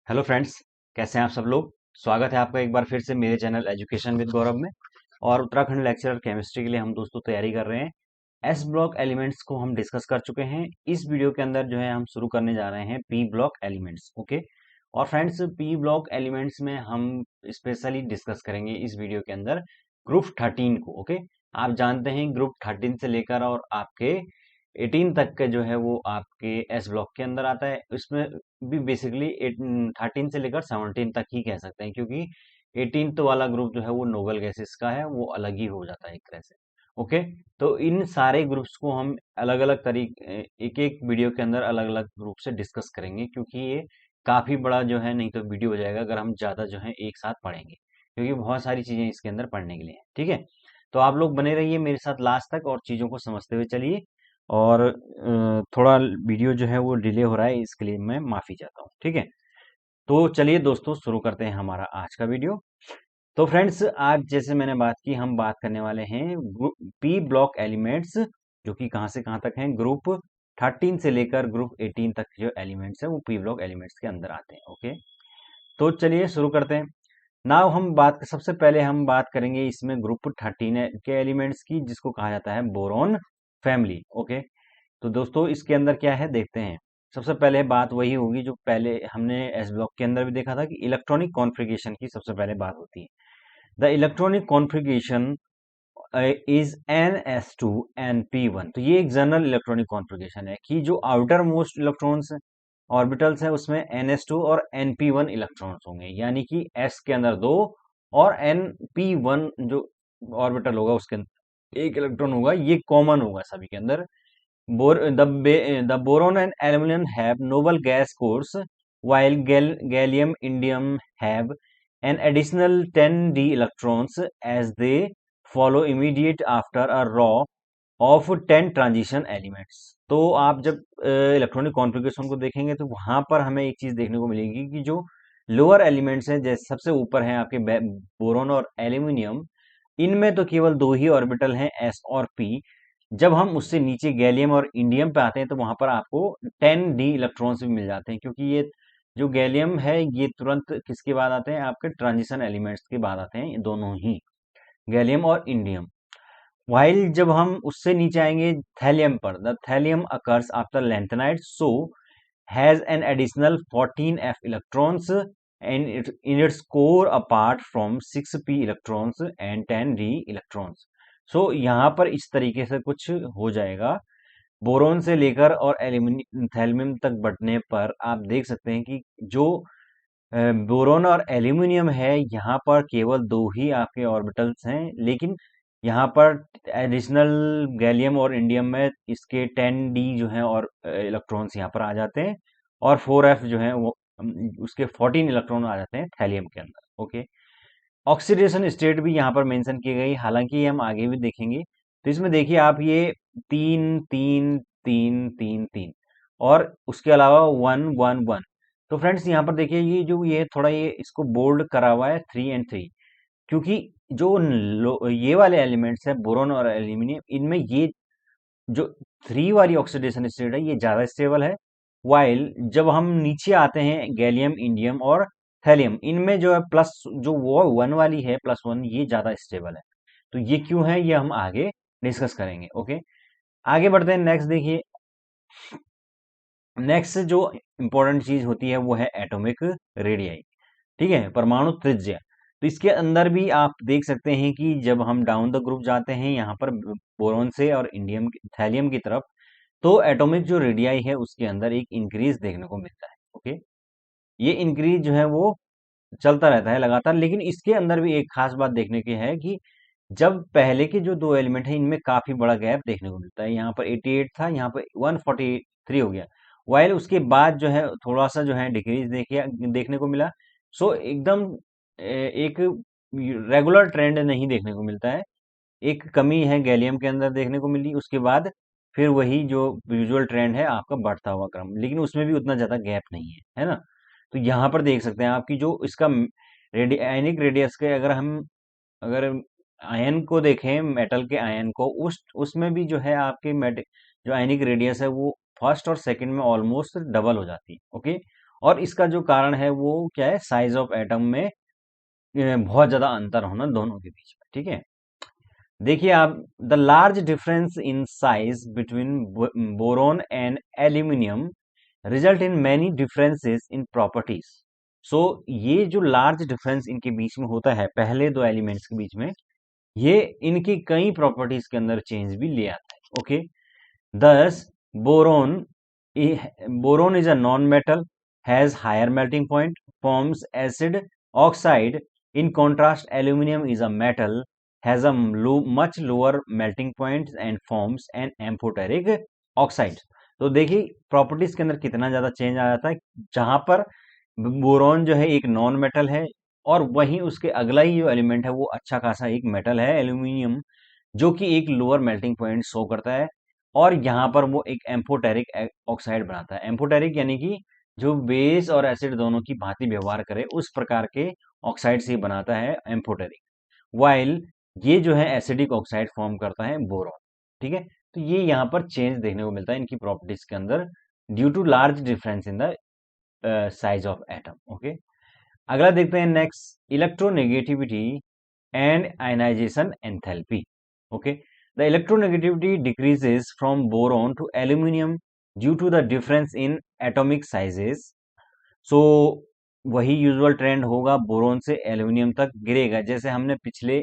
Hello friends, कैसे हैं आप सब लोग। स्वागत है आपका एक बार फिर से मेरे चैनल एजुकेशन विद गौरव में। और उत्तराखंड लेक्चरर केमिस्ट्री के लिए हम दोस्तों तैयारी कर रहे हैं। एस ब्लॉक एलिमेंट्स को हम डिस्कस कर चुके हैं। इस वीडियो के अंदर जो है हम शुरू करने जा रहे हैं पी ब्लॉक एलिमेंट्स। ओके। और फ्रेंड्स, पी ब्लॉक एलिमेंट्स में हम स्पेशली डिस्कस करेंगे इस वीडियो के अंदर ग्रुप 13 को। ओके। आप जानते हैं ग्रुप 13 से लेकर और आपके 18 तक के जो है वो आपके एस ब्लॉक के अंदर आता है। इसमें भी बेसिकली 13 से लेकर 17 तक ही कह सकते हैं, क्योंकि 18th वाला ग्रुप जो है वो नोबल गैसेस का है, वो अलग ही हो जाता है एक तरह से। ओके। तो इन सारे ग्रुप्स को हम अलग अलग तरीके एक एक वीडियो के अंदर अलग अलग ग्रुप से डिस्कस करेंगे, क्योंकि ये काफी बड़ा जो है नहीं तो वीडियो हो जाएगा अगर हम ज्यादा जो है एक साथ पढ़ेंगे, क्योंकि बहुत सारी चीजें इसके अंदर पढ़ने के लिए हैं। ठीक है। तो आप लोग बने रहिए मेरे साथ लास्ट तक और चीजों को समझते हुए चलिए। और थोड़ा वीडियो जो है वो डिले हो रहा है, इसके लिए मैं माफी चाहता हूँ। ठीक है। तो चलिए दोस्तों, शुरू करते हैं हमारा आज का वीडियो। तो फ्रेंड्स, आज जैसे मैंने बात की, हम बात करने वाले हैं पी ब्लॉक एलिमेंट्स, जो कि कहाँ से कहाँ तक हैं। ग्रुप 13 से लेकर ग्रुप 18 तक जो एलिमेंट्स हैं वो पी ब्लॉक एलिमेंट्स के अंदर आते हैं। ओके। तो चलिए शुरू करते हैं। नाउ हम बात सबसे पहले हम बात करेंगे इसमें ग्रुप 13 के एलिमेंट्स की, जिसको कहा जाता है बोरोन फैमिली। ओके। तो दोस्तों इसके अंदर क्या है देखते हैं। सबसे पहले बात वही होगी जो पहले हमने एस ब्लॉक के अंदर भी देखा था, कि इलेक्ट्रॉनिक कॉन्फ़िगरेशन की सबसे पहले बात होती है। The electronic configuration is NS2 NP1। तो ये एक जनरल इलेक्ट्रॉनिक कॉन्फ़िगरेशन है कि जो आउटर मोस्ट इलेक्ट्रॉन्स ऑर्बिटल्स है उसमें NS2 और NP1 इलेक्ट्रॉन्स होंगे, यानी कि S के अंदर दो और NP1 जो ऑर्बिटल होगा उसके अंदर एक इलेक्ट्रॉन होगा। ये कॉमन होगा सभी के अंदर। The boron and aluminum have noble gas cores, while gallium indium have an additional 10d electrons as they follow immediate after a row of 10 transition elements. तो आप जब इलेक्ट्रॉनिक कॉन्फ़िगरेशन को देखेंगे तो वहां पर हमें एक चीज देखने को मिलेगी कि जो लोअर एलिमेंट्स हैं, जैसे सबसे ऊपर हैं आपके बोरोन और एल्यूमिनियम, इनमें तो केवल दो ही ऑर्बिटल हैं, एस और पी। जब हम उससे नीचे गैलियम और इंडियम पे आते हैं तो वहां पर आपको 10d इलेक्ट्रॉन्स भी मिल जाते हैं, क्योंकि ये जो गैलियम है ये तुरंत किसके बाद आते हैं, आपके ट्रांजिशन एलिमेंट्स के बाद आते हैं, ये दोनों ही गैलियम और इंडियम। वाइल जब हम उससे नीचे आएंगे थैलियम पर, the thallium occurs after lanthanide, so has an additional 14f electrons and in its core apart from 6p electrons and 10d electrons। सो यहाँ पर इस तरीके से कुछ हो जाएगा। बोरोन से लेकर और एल्यूमिनियम थैलियम तक बढ़ने पर आप देख सकते हैं कि जो बोरोन और एल्यूमिनियम है यहाँ पर केवल दो ही आपके ऑर्बिटल्स हैं, लेकिन यहाँ पर एडिशनल गैलियम और इंडियम में इसके 10d जो है और इलेक्ट्रॉन्स यहाँ पर आ जाते हैं, और 4f जो है वो उसके 14 इलेक्ट्रॉन आ जाते हैं थैलियम के अंदर। ओके। ऑक्सीडेशन स्टेट भी यहाँ पर मेंशन की गई, हालांकि ये हम आगे भी देखेंगे। तो इसमें देखिए आप, ये 3 3 3 3 3 और उसके अलावा 1 1 1। तो फ्रेंड्स यहाँ पर देखिए, ये जो ये थोड़ा ये इसको बोल्ड करा हुआ है 3 and 3, क्योंकि जो ये वाले एलिमेंट्स है बोरोन और एल्यूमिनियम, इनमें ये जो 3 वाली ऑक्सीडेशन स्टेट है ये ज्यादा स्टेबल है। वाइल जब हम नीचे आते हैं गैलियम इंडियम और थैलियम, इनमें जो है प्लस जो वो 1 वाली है +1, ये ज्यादा स्टेबल है। तो ये क्यों है ये हम आगे डिस्कस करेंगे। ओके। आगे बढ़ते हैं। नेक्स्ट देखिए, नेक्स्ट जो इंपॉर्टेंट चीज होती है वो है एटॉमिक रेडियाई। ठीक है, परमाणु त्रिज्या। तो इसके अंदर भी आप देख सकते हैं कि जब हम डाउन द ग्रुप जाते हैं यहाँ पर बोरोन से और इंडियम थैलियम की तरफ, तो एटॉमिक जो रेडियाई है उसके अंदर एक इंक्रीज देखने को मिलता है। ओके। ये इंक्रीज जो है वो चलता रहता है लगातार, लेकिन इसके अंदर भी एक खास बात देखने की है कि जब पहले के जो दो एलिमेंट है इनमें काफी बड़ा गैप देखने को मिलता है। यहाँ पर 88 था, यहाँ पर 143 हो गया। वाइल उसके बाद जो है थोड़ा सा जो है डिक्रीज देखने को मिला। सो एकदम एक रेगुलर ट्रेंड नहीं देखने को मिलता है। एक कमी है गैलियम के अंदर देखने को मिली, उसके बाद फिर वही जो यूजुअल ट्रेंड है आपका बढ़ता हुआ क्रम, लेकिन उसमें भी उतना ज्यादा गैप नहीं है ना। तो यहाँ पर देख सकते हैं आपकी जो इसका आयनिक रेडियस के, अगर आयन को देखें, मेटल के आयन को, उसमें भी जो है आपके मेट जो आयनिक रेडियस है वो फर्स्ट और सेकंड में ऑलमोस्ट डबल हो जाती है। ओके। और इसका जो कारण है वो क्या है, साइज ऑफ एटम में बहुत ज्यादा अंतर होना दोनों के बीच में। ठीक है, देखिए आप, the large difference in size between boron and aluminium result in many differences in properties. So ये जो लार्ज डिफरेंस इनके बीच में होता है, पहले दो एलिमेंट्स के बीच में, ये इनकी कई प्रॉपर्टीज के अंदर चेंज भी ले आता है। Okay, thus boron boron is a non-metal, has higher melting point, forms acid oxide. In contrast, aluminum is a metal, has a much lower melting point and forms an amphoteric oxide. तो देखिए properties के अंदर कितना ज्यादा change आ जाता है, जहां पर बोरॉन जो है एक नॉन मेटल है, और वहीं उसके अगला ही जो एलिमेंट है वो अच्छा खासा एक मेटल है, एल्यूमिनियम, जो कि एक लोअर मेल्टिंग पॉइंट शो करता है, और यहाँ पर वो एक एम्फोटेरिक ऑक्साइड बनाता है। एम्फोटेरिक यानी कि जो बेस और एसिड दोनों की भांति व्यवहार करे उस प्रकार के ऑक्साइड से बनाता है एम्फोटेरिक, वाइल ये जो है एसिडिक ऑक्साइड फॉर्म करता है बोरॉन। ठीक है, तो ये यहाँ पर चेंज देखने को मिलता है इनकी प्रॉपर्टीज के अंदर, due to large difference in the size of atom. Okay, अगला देखते हैं next, electronegativity and ionization enthalpy. Okay, the electronegativity decreases from boron to aluminum due to the difference in atomic sizes. So वही usual trend होगा, boron से aluminium तक गिरेगा, जैसे हमने पिछले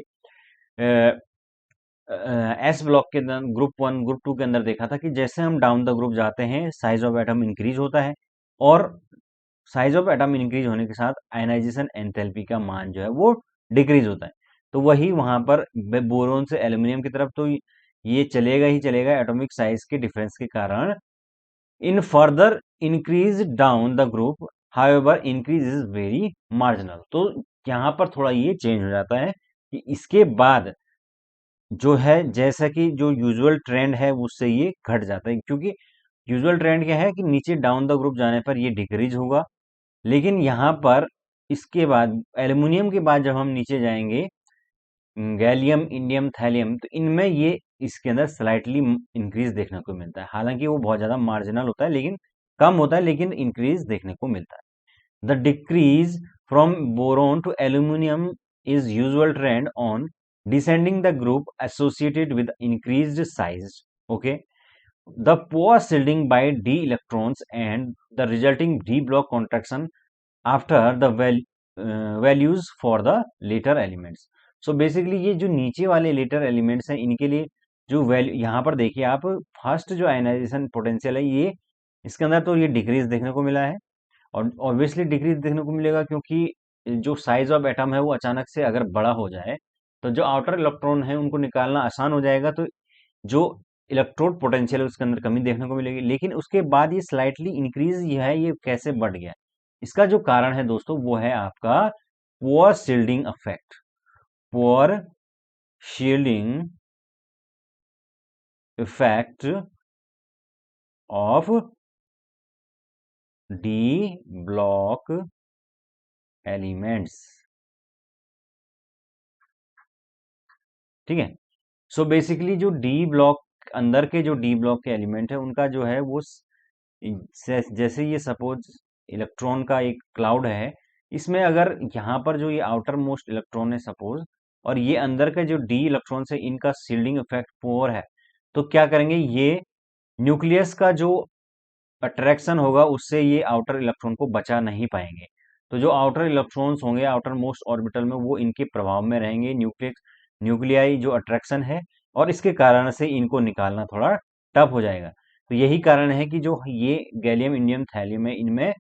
एस ब्लॉक के ग्रुप 1 ग्रुप 2 के अंदर देखा था कि जैसे हम डाउन द ग्रुप जाते हैं साइज ऑफ एटम इंक्रीज होता है, और साइज ऑफ एटम इंक्रीज होने के साथ आयनाइजेशन एंथैल्पी का मान जो है वो डिक्रीज होता है। तो वही वहां पर बोरोन से एल्यूमिनियम की तरफ तो ये चलेगा ही चलेगा एटॉमिक साइज के डिफरेंस के कारण। In further increase down the group, however increase is very marginal. तो यहाँ पर थोड़ा ये चेंज हो जाता है कि इसके बाद जो है, जैसा कि जो यूजुअल ट्रेंड है उससे ये घट जाता है, क्योंकि यूजुअल ट्रेंड क्या है कि नीचे डाउन द ग्रुप जाने पर ये डिक्रीज होगा, लेकिन यहाँ पर इसके बाद एल्युमिनियम के बाद जब हम नीचे जाएंगे, गैलियम, इंडियम, थैलियम, तो इनमें ये इसके अंदर स्लाइटली इंक्रीज देखने को मिलता है। हालांकि वो बहुत ज्यादा मार्जिनल होता है, लेकिन कम होता है, लेकिन इंक्रीज देखने को मिलता है। The decrease from boron to aluminium is usual trend on descending the group associated with increased size. Okay, the poor shielding by d electrons and the resulting d block contraction after the values for the later elements. So basically ये जो नीचे वाले later elements हैं इनके लिए जो value यहाँ पर देखिए आप, फर्स्ट जो आयनाइजेशन पोटेंशियल है ये इसके अंदर तो ये डिक्रीज देखने को मिला है, और ऑब्वियसली डिक्रीज देखने को मिलेगा क्योंकि जो साइज ऑफ एटम है वो अचानक से अगर बड़ा हो जाए तो जो आउटर इलेक्ट्रॉन है उनको निकालना आसान हो जाएगा, तो जो इलेक्ट्रोड पोटेंशियल है उसके अंदर कमी देखने को मिलेगी। लेकिन उसके बाद ये स्लाइटली इंक्रीज ये है, ये कैसे बढ़ गया, इसका जो कारण है दोस्तों वो है आपका poor shielding effect, poor shielding effect of D block elements. ठीक है, सो बेसिकली जो डी ब्लॉक अंदर के जो डी ब्लॉक के एलिमेंट है उनका जो है वो जैसे ये सपोज इलेक्ट्रॉन का एक क्लाउड है, इसमें अगर यहाँ पर जो ये आउटर मोस्ट इलेक्ट्रॉन है सपोज, और ये अंदर के जो डी इलेक्ट्रॉन है इनका शील्डिंग इफेक्ट पुअर है, तो क्या करेंगे, ये न्यूक्लियस का जो अट्रैक्शन होगा उससे ये आउटर इलेक्ट्रॉन को बचा नहीं पाएंगे। तो जो आउटर इलेक्ट्रॉन्स होंगे आउटर मोस्ट ऑर्बिटल में वो इनके प्रभाव में रहेंगे, न्यूक्लियाई जो अट्रैक्शन है, और इसके कारण से इनको निकालना थोड़ा टफ हो जाएगा। तो यही कारण है कि जो ये गैलियम, इंडियम, थैलियम है, इनमें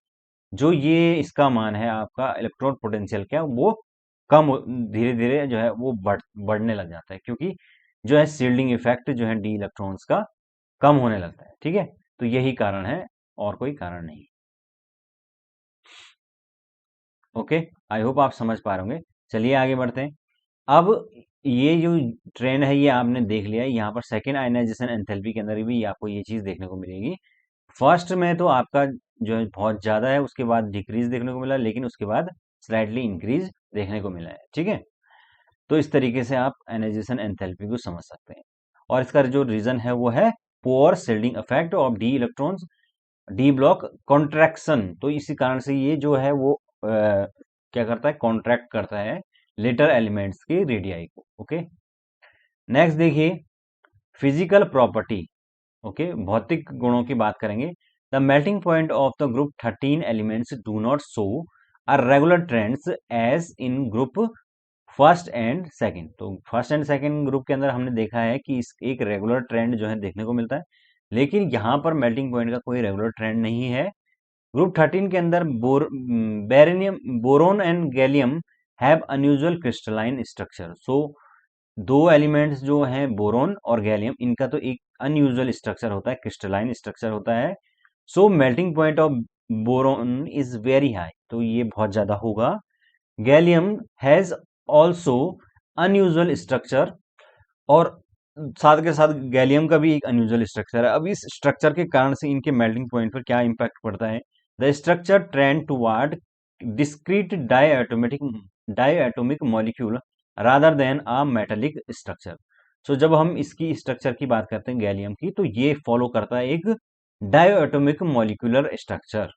जो ये इसका मान है आपका इलेक्ट्रॉन पोटेंशियल क्या वो कम धीरे धीरे जो है वो बढ़ने लग जाता है, क्योंकि जो है शील्डिंग इफेक्ट जो है डी इलेक्ट्रॉन्स का कम होने लगता है। ठीक है, तो यही कारण है और कोई कारण नहीं। ओके, आई होप आप समझ पा रहे होंगे। चलिए आगे बढ़ते हैं। अब ये जो ट्रेंड है ये आपने देख लिया है, यहाँ पर सेकेंड आयनाइजेशन एंथैल्पी के अंदर भी आपको ये चीज देखने को मिलेगी। फर्स्ट में तो आपका जो है बहुत ज्यादा है, उसके बाद डिक्रीज देखने को मिला, लेकिन उसके बाद स्लाइटली इंक्रीज देखने को मिला है। ठीक है, तो इस तरीके से आप आयनाइजेशन एंथैल्पी को समझ सकते हैं, और इसका जो रीजन है वो है poor shielding effect of D electrons D block contraction, तो इसी कारण से ये जो है वो क्या करता है, कॉन्ट्रैक्ट करता है लेटर एलिमेंट्स के रेडियाई को। ओके, नेक्स्ट देखिए फिजिकल प्रॉपर्टी। ओके, भौतिक गुणों की बात करेंगे। The melting point of the group 13 elements do not show a regular trends as in group first and second. तो फर्स्ट एंड सेकंड ग्रुप के अंदर हमने देखा है कि इस एक रेगुलर ट्रेंड जो है देखने को मिलता है, लेकिन यहाँ पर मेल्टिंग पॉइंट का कोई रेगुलर ट्रेंड नहीं है। ग्रुप 13 के अंदर बेरेनियम, boron and gallium have unusual crystalline structure. So दो एलिमेंट्स जो हैं बोरोन और गैलियम, इनका तो एक अनयूजुअल स्ट्रक्चर होता है, क्रिस्टलाइन स्ट्रक्चर होता है। So melting point of boron is very high, तो ये बहुत ज्यादा होगा। Gallium has also unusual structure, और साथ के साथ गैलियम का भी एक अनयूजुअल स्ट्रक्चर है। अब इस स्ट्रक्चर के कारण से इनके मेल्टिंग पॉइंट पर क्या इंपैक्ट पड़ता है? The structure trend toward discrete diatomic molecule rather than a metallic structure. So जब हम इसकी स्ट्रक्चर की बात करते हैं गैलियम की, तो ये फॉलो करता है एक डायएटोमिक मॉलिक्यूलर स्ट्रक्चर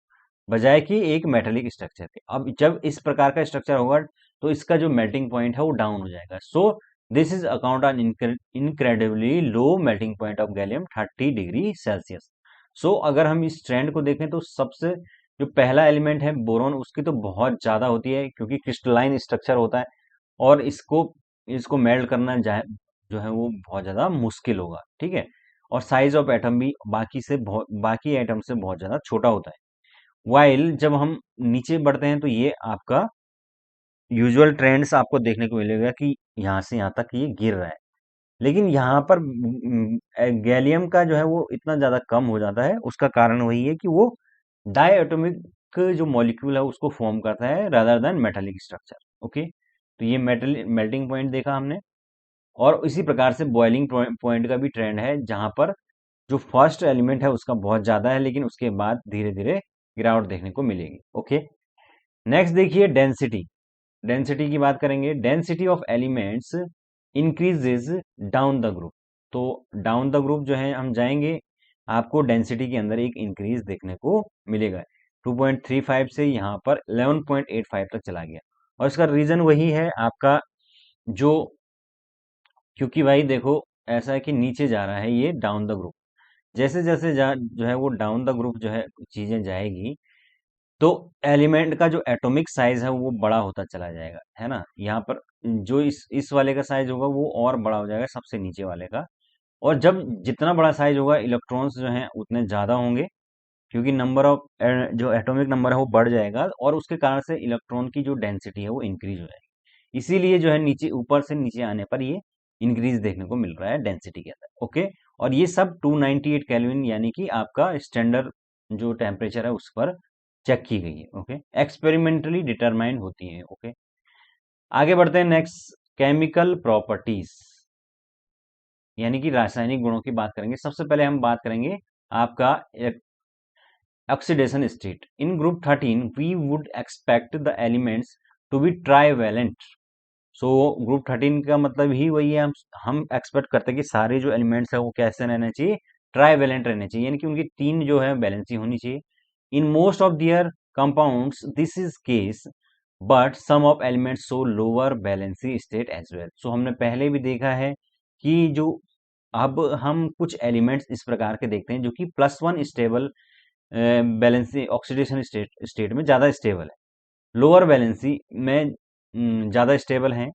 बजाय कि एक मेटालिक स्ट्रक्चर के। अब जब इस प्रकार का स्ट्रक्चर होगा तो इसका जो मेल्टिंग पॉइंट है वो डाउन हो जाएगा। So this is account on incredibly low melting point of gallium 30 degree Celsius. So अगर हम इस ट्रेंड को देखें तो सबसे जो पहला एलिमेंट है बोरोन, उसकी तो बहुत ज्यादा होती है क्योंकि क्रिस्टलाइन स्ट्रक्चर होता है, और इसको इसको मेल्ट करना जो है वो बहुत ज्यादा मुश्किल होगा। ठीक है, और साइज ऑफ एटम भी बाकी एटम से बहुत ज्यादा छोटा होता है। वाइल जब हम नीचे बढ़ते हैं तो ये आपका यूजुअल ट्रेंड्स आपको देखने को मिलेगा कि यहाँ से यहाँ तक ये गिर रहा है, लेकिन यहाँ पर गैलियम का जो है वो इतना ज्यादा कम हो जाता है। उसका कारण वही है कि वो डायएटॉमिक जो मॉलिक्यूल है उसको फॉर्म करता है rather than metallic structure. Okay, तो ये मेटल मेल्टिंग पॉइंट देखा हमने। और इसी प्रकार से बॉइलिंग पॉइंट का भी ट्रेंड है, जहां पर जो फर्स्ट एलिमेंट है उसका बहुत ज्यादा है, लेकिन उसके बाद धीरे धीरे गिरावट देखने को मिलेगी। ओके, नेक्स्ट देखिए डेंसिटी। डेंसिटी की बात करेंगे। Density of elements increases down the group. तो डाउन द ग्रुप जो है हम जाएंगे, आपको डेंसिटी के अंदर एक इंक्रीज देखने को मिलेगा। 2.35 से यहाँ पर 11.85 तक चला गया, और इसका रीजन वही है आपका जो, क्योंकि भाई देखो ऐसा है कि नीचे जा रहा है ये डाउन द ग्रुप। जैसे जैसे जो है वो डाउन द ग्रुप जो है चीजें जाएगी, तो एलिमेंट का जो एटॉमिक साइज है वो बड़ा होता चला जाएगा, है ना। यहाँ पर जो इस वाले का साइज होगा वो और बड़ा हो जाएगा सबसे नीचे वाले का। और जब जितना बड़ा साइज होगा इलेक्ट्रॉन्स जो हैं उतने ज्यादा होंगे, क्योंकि नंबर ऑफ जो एटॉमिक नंबर है वो बढ़ जाएगा, और उसके कारण से इलेक्ट्रॉन की जो डेंसिटी है वो इंक्रीज हो जाएगी। इसीलिए जो है नीचे ऊपर से नीचे आने पर ये इंक्रीज देखने को मिल रहा है डेंसिटी के अंदर। ओके, और ये सब 298 केल्विन यानी कि आपका स्टैंडर्ड जो टेम्परेचर है उस पर चेक की गई है। ओके, एक्सपेरिमेंटली डिटरमाइंड होती है। ओके, आगे बढ़ते हैं। नेक्स्ट केमिकल प्रॉपर्टीज, यानी कि रासायनिक गुणों की बात करेंगे। सबसे पहले हम बात करेंगे आपका oxidation state. In group 13 we would expect the elements to be trivalent. So group 13 का मतलब ही वही है, हम एक्सपेक्ट करते हैं कि सारे जो एलिमेंट्स है वो कैसे रहने चाहिए, ट्राइवेलेंट रहने चाहिए, यानी कि उनकी तीन जो है बैलेंसी होनी चाहिए। In most of their compounds this is case, but some of elements show lower valency state as well. So हमने पहले भी देखा है कि जो अब हम कुछ एलिमेंट्स इस प्रकार के देखते हैं जो कि +1 स्टेबल बैलेंसी ऑक्सीडेशन स्टेट में ज्यादा स्टेबल है, लोअर बैलेंसी में ज्यादा स्टेबल है।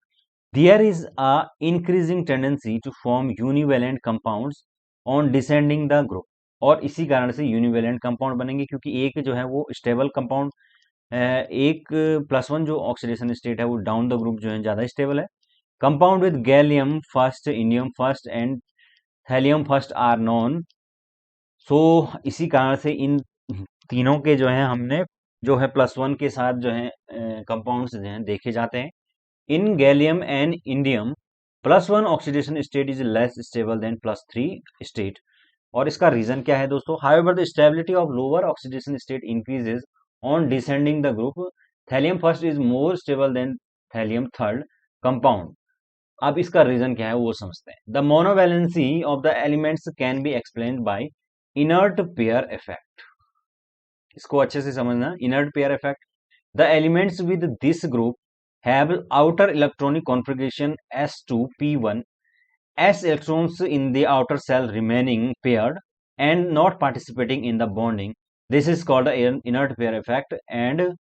There is a increasing tendency to form univalent compounds on descending the group. और इसी कारण से यूनिवेलेंट कंपाउंड बनेंगे, क्योंकि एक जो है वो स्टेबल कंपाउंड, एक +1 जो ऑक्सीडेशन स्टेट है वो डाउन द ग्रुप जो है ज्यादा स्टेबल है। Compound with gallium first, indium first and thallium first are known. So इसी कारण से इन तीनों के जो है हमने जो है +1 के साथ जो है कंपाउंड्स जो हैं देखे जाते हैं। In gallium and indium +1 oxidation state is less stable than +3 state. और इसका रीजन क्या है दोस्तों? However the stability of lower oxidation state increases on descending the group. Thallium first is more stable than thallium third compound. अब इसका reason क्या है वो समझते हैं। The monovalency of the elements can be explained by inert pair effect. इसको अच्छे से समझना। Inert pair effect, the elements with this group have outer electronic configuration s2p1, s electrons in the outer shell remaining paired and not participating in the bonding. This is called the inert pair effect, and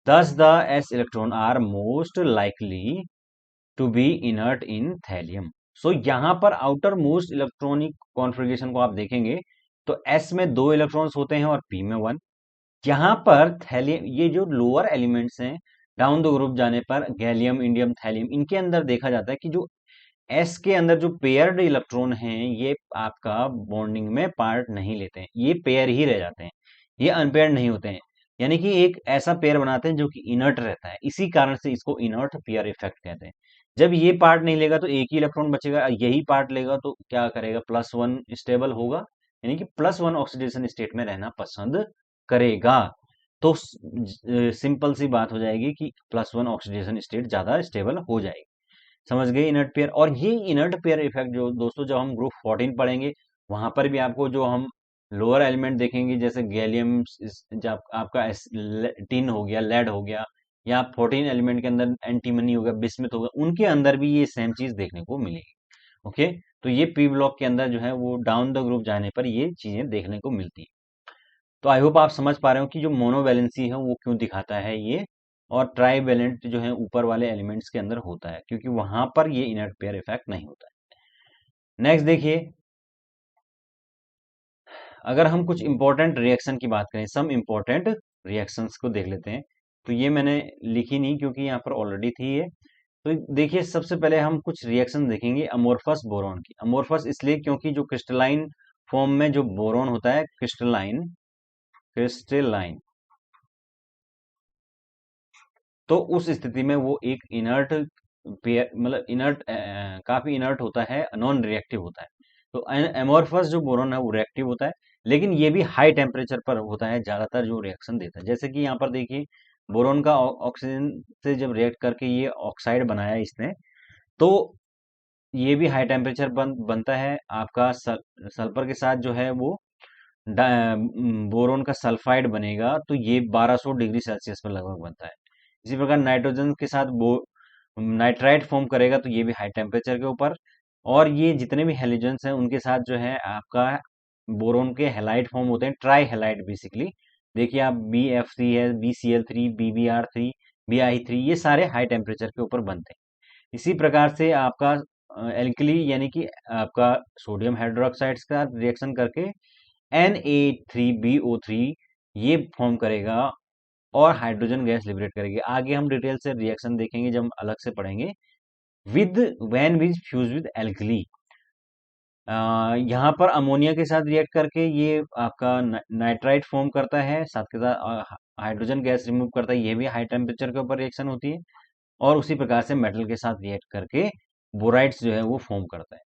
thus the s electron are most likely to be inert in thallium. So यहाँ पर outer most electronic configuration को आप देखेंगे तो s में 2 electrons होते हैं और p में 1। यहाँ पर थैलियम, ये जो लोअर एलिमेंट्स हैं डाउन द ग्रुप जाने पर गैलियम, इंडियम, थैलियम, इनके अंदर देखा जाता है कि जो एस के अंदर जो पेयर्ड इलेक्ट्रॉन हैं ये आपका बॉन्डिंग में पार्ट नहीं लेते हैं, ये पेयर ही रह जाते हैं, ये अनपेयर्ड नहीं होते हैं। यानी कि एक ऐसा पेयर बनाते हैं जो कि इनर्ट रहता है, इसी कारण से इसको इनर्ट पेयर इफेक्ट कहते हैं। जब ये पार्ट नहीं लेगा तो एक ही इलेक्ट्रॉन बचेगा, यही पार्ट लेगा तो क्या करेगा, +1 स्टेबल होगा, यानी कि +1 ऑक्सीडेशन स्टेट में रहना पसंद करेगा। तो सिंपल सी बात हो जाएगी कि +1 ऑक्सीडेशन स्टेट ज्यादा स्टेबल हो जाएगी। समझ गए इनर्ट पेयर। और ये इनर्ट पेयर इफेक्ट जो दोस्तों जब हम ग्रुप 14 पढ़ेंगे वहां पर भी आपको जो हम लोअर एलिमेंट देखेंगे जैसे गैलियम, जब आपका टिन हो गया, लेड हो गया, या 14 एलिमेंट के अंदर एंटीमनी हो गया, बिस्मथ हो गया, उनके अंदर भी ये सेम चीज देखने को मिलेगी। ओके, तो ये पी ब्लॉक के अंदर जो है वो डाउन द ग्रुप जाने पर ये चीजें देखने को मिलती है। तो आई होप आप समझ पा रहे हो कि जो मोनोवैलेंसी है वो क्यों दिखाता है ये, और ट्राईवैलेंट जो है ऊपर वाले एलिमेंट्स के अंदर होता है, क्योंकि वहां पर ये इनर्ट पेयर इफेक्ट नहीं होता है। नेक्स्ट देखिए, अगर हम कुछ इंपॉर्टेंट रिएक्शन की बात करें, सम इंपॉर्टेंट रिएक्शंस को देख लेते हैं। तो ये मैंने लिखी नहीं क्योंकि यहाँ पर ऑलरेडी थी ये। तो देखिए सबसे पहले हम कुछ रिएक्शन देखेंगे अमोर्फस बोरॉन की। अमोर्फस इसलिए क्योंकि जो क्रिस्टलाइन फॉर्म में जो बोरॉन होता है, क्रिस्टलाइन क्रिस्टलाइन, तो उस स्थिति में वो एक इनर्ट पेयर, मतलब इनर्ट, काफी इनर्ट होता है, नॉन रिएक्टिव होता है। तो एमोर्फस जो बोरॉन है वो रिएक्टिव होता है, लेकिन ये भी हाई टेम्परेचर पर होता है ज्यादातर जो रिएक्शन देता है। जैसे कि यहाँ पर देखिए बोरॉन का ऑक्सीजन से जब रिएक्ट करके ये ऑक्साइड बनाया इसने, तो ये भी हाई टेम्परेचर बनता है। आपका सल्फर के साथ जो है वो बोरोन का सल्फाइड बनेगा, तो ये 1200 डिग्री सेल्सियस पर लगभग बनता है। इसी प्रकार नाइट्रोजन के साथ नाइट्राइट फॉर्म करेगा, तो ये भी हाई टेम्परेचर के ऊपर। और ये जितने भी हेलोजेंस हैं उनके साथ जो है आपका बोरोन के हेलाइड फॉर्म होते हैं, ट्राई हेलाइड बेसिकली। देखिए आप BF3 है, BCl3, BBr3, BI3, ये सारे हाई टेम्परेचर के ऊपर बनते हैं। इसी प्रकार से आपका एल्कली यानी कि आपका सोडियम हाइड्रोक्साइड का रिएक्शन करके Na3BO3 ये फॉर्म करेगा और हाइड्रोजन गैस लिबरेट करेगी। आगे हम डिटेल से रिएक्शन देखेंगे जब हम अलग से पढ़ेंगे। With when which fuse with alkali, यहाँ पर अमोनिया के साथ रिएक्ट करके ये आपका नाइट्राइट फॉर्म करता है, साथ के साथ हाइड्रोजन गैस रिमूव करता है, ये भी हाई टेम्परेचर के ऊपर रिएक्शन होती है। और उसी प्रकार से मेटल के साथ रिएक्ट करके बोराइड्स जो है वो फॉर्म करता है।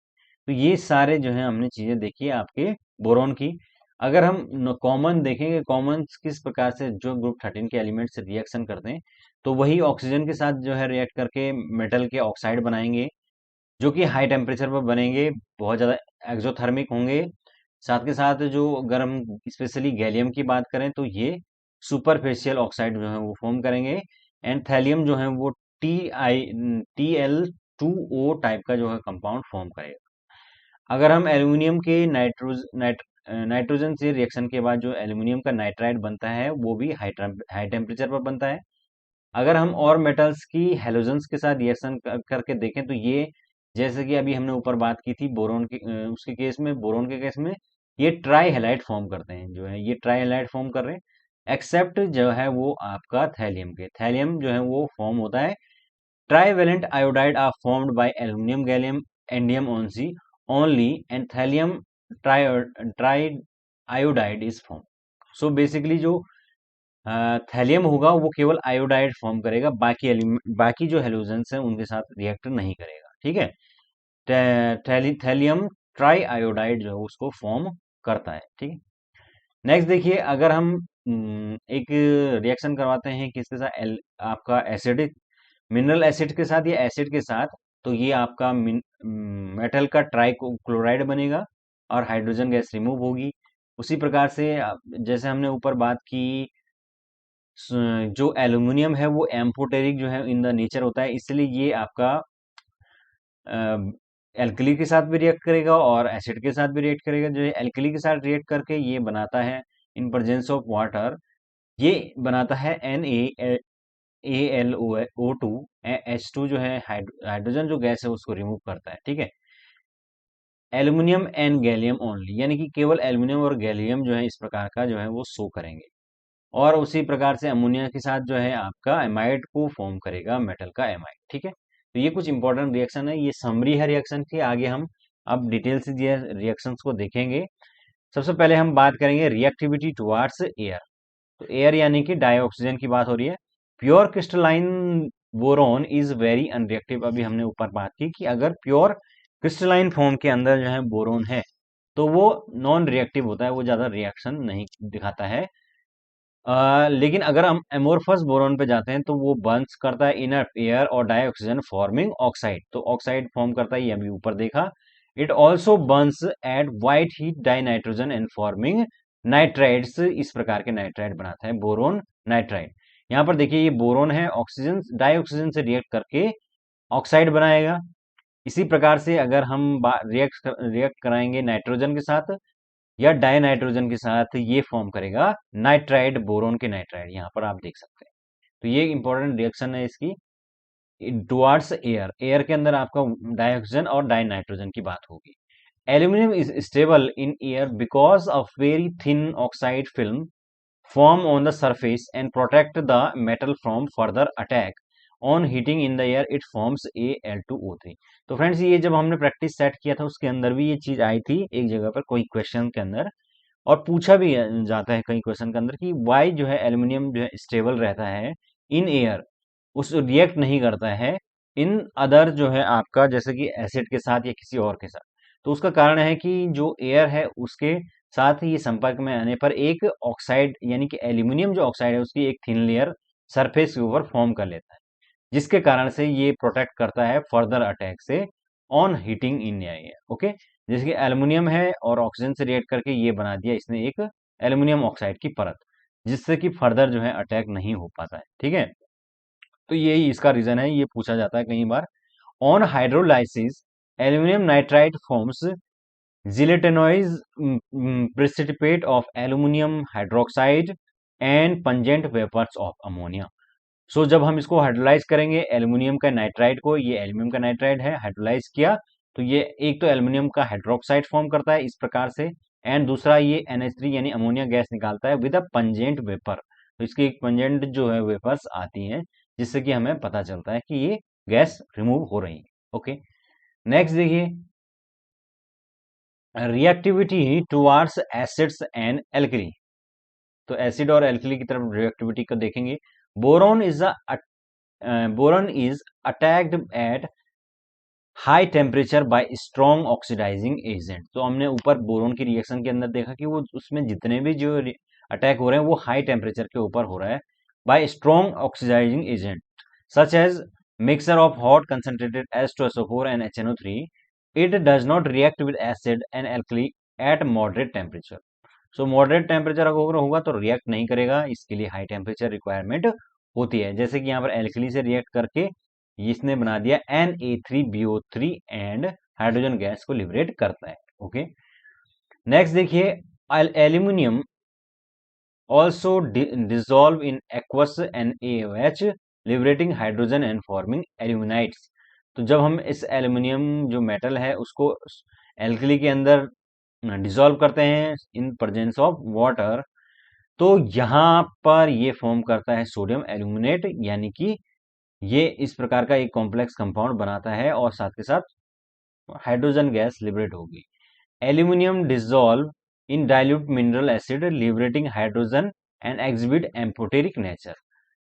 तो ये सारे जो है हमने चीजें देखी है आपके बोरॉन की। अगर हम कॉमन देखेंगे, कॉमन किस प्रकार से जो ग्रुप 13 के एलिमेंट से रिएक्शन करते हैं, तो वही ऑक्सीजन के साथ जो है रिएक्ट करके मेटल के ऑक्साइड बनाएंगे, जो कि हाई टेम्परेचर पर बनेंगे, बहुत ज़्यादा एक्सोथर्मिक होंगे। साथ के साथ जो अगर हम स्पेशली गैलियम की बात करें तो ये सुपरफिशियल ऑक्साइड जो है वो फॉर्म करेंगे। एंड थैलियम जो है वो TL2O टाइप का जो है कंपाउंड फॉर्म करेगा। अगर हम एल्यूमिनियम के नाइट्रोजन से रिएक्शन के बाद जो एल्यूमिनियम का नाइट्राइड बनता है वो भी हाई टेम्परेचर पर बनता है। अगर हम और मेटल्स की हेलोजन्स के साथ रिएक्शन करके देखें तो ये, जैसे कि अभी हमने ऊपर बात की थी बोरोन के, उसके केस में, बोरोन के केस में ये ट्राई हेलाइड फॉर्म करते हैं, जो है ये ट्राई हेलाइड फॉर्म कर रहे हैं। एक्सेप्ट जो है वो आपका थैलियम के, थैलियम जो है वो फॉर्म होता है, trivalent iodide are formed by aluminium gallium indium ऑनसी only, and thallium triiodide is form. So basically जो थैलियम होगा वो केवल आयोडाइड फॉर्म करेगा, बाकी एलिमेंट, बाकी जो हेलोजेंस हैं उनके साथ रिएक्ट नहीं करेगा। ठीक है, थैलियम ट्राई आयोडाइड जो है उसको फॉर्म करता है। ठीक है, नेक्स्ट देखिए, अगर हम एक रिएक्शन करवाते हैं किसके साथ, आपका एसिडिक मिनरल एसिड के साथ या एसिड के साथ, तो ये आपका मेटल का ट्राई क्लोराइड बनेगा और हाइड्रोजन गैस रिमूव होगी। उसी प्रकार से जैसे हमने ऊपर बात की, जो एल्यूमिनियम है वो एम्फोटेरिक जो है इन द नेचर होता है, इसलिए ये आपका एल्कली के साथ भी रिएक्ट करेगा और एसिड के साथ भी रिएक्ट करेगा। जो है एल्कली के साथ रिएक्ट करके ये बनाता है इन प्रेजेंस ऑफ वाटर, ये बनाता है NaAlO2, H2 जो है हाइड्रोजन जो गैस है उसको रिमूव करता है, ठीक है। एल्यूमिनियम एंड गैलियम ओनली, यानी कि केवल एल्यूमिनियम और गैलियम जो है इस प्रकार का जो है वो शो करेंगे। और उसी प्रकार से अमोनिया के साथ जो है आपका एमाइड को फॉर्म करेगा, मेटल का एमाइड, ठीक है। तो ये कुछ इंपॉर्टेंट रिएक्शन है, ये समरी है रिएक्शन की। आगे हम अब डिटेल से ये रिएक्शंस को देखेंगे। सबसे पहले हम बात करेंगे रिएक्टिविटी टुवार्ड्स एयर। तो एयर यानी कि डाइऑक्सीजन की बात हो रही है। Pure crystalline boron is very unreactive. अभी हमने ऊपर बात की कि अगर प्योर क्रिस्टलाइन फॉर्म के अंदर जो है बोरोन है तो वो नॉन रिएक्टिव होता है, वो ज्यादा रिएक्शन नहीं दिखाता है। लेकिन अगर हम एमोरफस बोरोन पे जाते हैं तो वो बर्न्स करता है इनर एयर और डाइऑक्सीजन फॉर्मिंग ऑक्साइड, तो ऑक्साइड फॉर्म करता है, ये अभी ऊपर देखा। It also burns at white heat dinitrogen and forming nitrides, इस प्रकार के नाइट्राइड बनाता है बोरोन नाइट्राइड। यहाँ पर देखिए ये बोरोन है, ऑक्सीजन डाइऑक्सीजन से रिएक्ट करके ऑक्साइड बनाएगा। इसी प्रकार से अगर हम रिएक्ट कराएंगे नाइट्रोजन के साथ या डाई नाइट्रोजन के साथ, ये फॉर्म करेगा नाइट्राइड, बोरोन के नाइट्राइड, यहाँ पर आप देख सकते हैं। तो ये इंपॉर्टेंट रिएक्शन है इसकी टुवार्ड्स एयर। एयर के अंदर आपका डाइऑक्सीजन और डाई नाइट्रोजन की बात होगी। Aluminium is stable in air because of very thin oxide film form on the surface and protect the metal from further attack on heating in the air, it forms Al2O3। तो friends ये जब हमने practice set किया था उसके अंदर भी ये चीज आई थी एक जगह पर कोई क्वेश्चन के अंदर, और पूछा भी जाता है कई क्वेश्चन के अंदर कि वाई जो है एल्यूमिनियम जो है स्टेबल रहता है इन एयर, उस रिएक्ट नहीं करता है इन अदर जो है आपका जैसे कि एसिड के साथ या किसी और के साथ। तो उसका कारण है कि जो एयर है उसके साथ ही संपर्क में आने पर एक ऑक्साइड यानी कि एल्यूमिनियम जो ऑक्साइड है उसकी एक थिन लेयर सरफेस के ऊपर फॉर्म कर लेता है, जिसके कारण से ये प्रोटेक्ट करता है फर्दर अटैक से on heating in air, okay. जैसे कि एल्यूमिनियम है और ऑक्सीजन से रिएक्ट करके ये बना दिया इसने एक एल्यूमिनियम ऑक्साइड की परत, जिससे कि फर्दर जो है अटैक नहीं हो पाता है, ठीक है। तो यही इसका रीजन है, ये पूछा जाता है कई बार। On hydrolysis aluminium nitride forms gelatinous precipitate of aluminum hydroxide and pungent vapors of ammonia। So जब हम इसको हाइड्रोलाइज करेंगे एल्यूमिनियम का नाइट्राइड को, ये एल्यूमिनियम का नाइट्राइड है, हाइड्रोलाइज किया तो ये एक तो एल्यूमिनियम का हाइड्रोक्साइड फॉर्म करता है इस प्रकार से, एंड दूसरा ये NH3 यानी अमोनिया गैस निकालता है विद अ पंजेंट वेपर। तो इसकी एक पंजेंट जो है वेपर्स आती हैं, जिससे कि हमें पता चलता है कि ये गैस रिमूव हो रही है, ओके। नेक्स्ट देखिए reactivity towards acids and alkali. तो एसिड और एल्कली की तरफ रिएक्टिविटी को देखेंगे। Boron is boron is attacked at high temperature by strong oxidising agent. तो हमने ऊपर बोरॉन की रिएक्शन के अंदर देखा कि वो उसमें जितने भी जो अटैक हो रहे हैं वो हाई टेम्परेचर के ऊपर हो रहा है by strong oxidising agent such as mixer of hot concentrated H2SO4 and HNO3। it does not react with acid and alkali at moderate temperature। So moderate temperature अगर होगा तो रिएक्ट नहीं करेगा, इसके लिए हाई टेम्परेचर रिक्वायरमेंट होती है। जैसे कि यहाँ पर एल्कली से रिएक्ट करके इसने बना दिया Na3BO3 एंड हाइड्रोजन गैस को लिबरेट करता है, ओके। नेक्स्ट देखिए aluminium also dissolve in aqueous NaOH liberating hydrogen and forming aluminates. तो जब हम इस एल्यूमिनियम जो मेटल है उसको एल्कली के अंदर डिसॉल्व करते हैं इन प्रेजेंस ऑफ वाटर, तो यहाँ पर ये फॉर्म करता है सोडियम एल्यूमिनेट, यानी कि ये इस प्रकार का एक कॉम्प्लेक्स कंपाउंड बनाता है और साथ के साथ हाइड्रोजन गैस लिबरेट होगी। Aluminium dissolve in dilute mineral acid liberating hydrogen and exhibit amphoteric nature.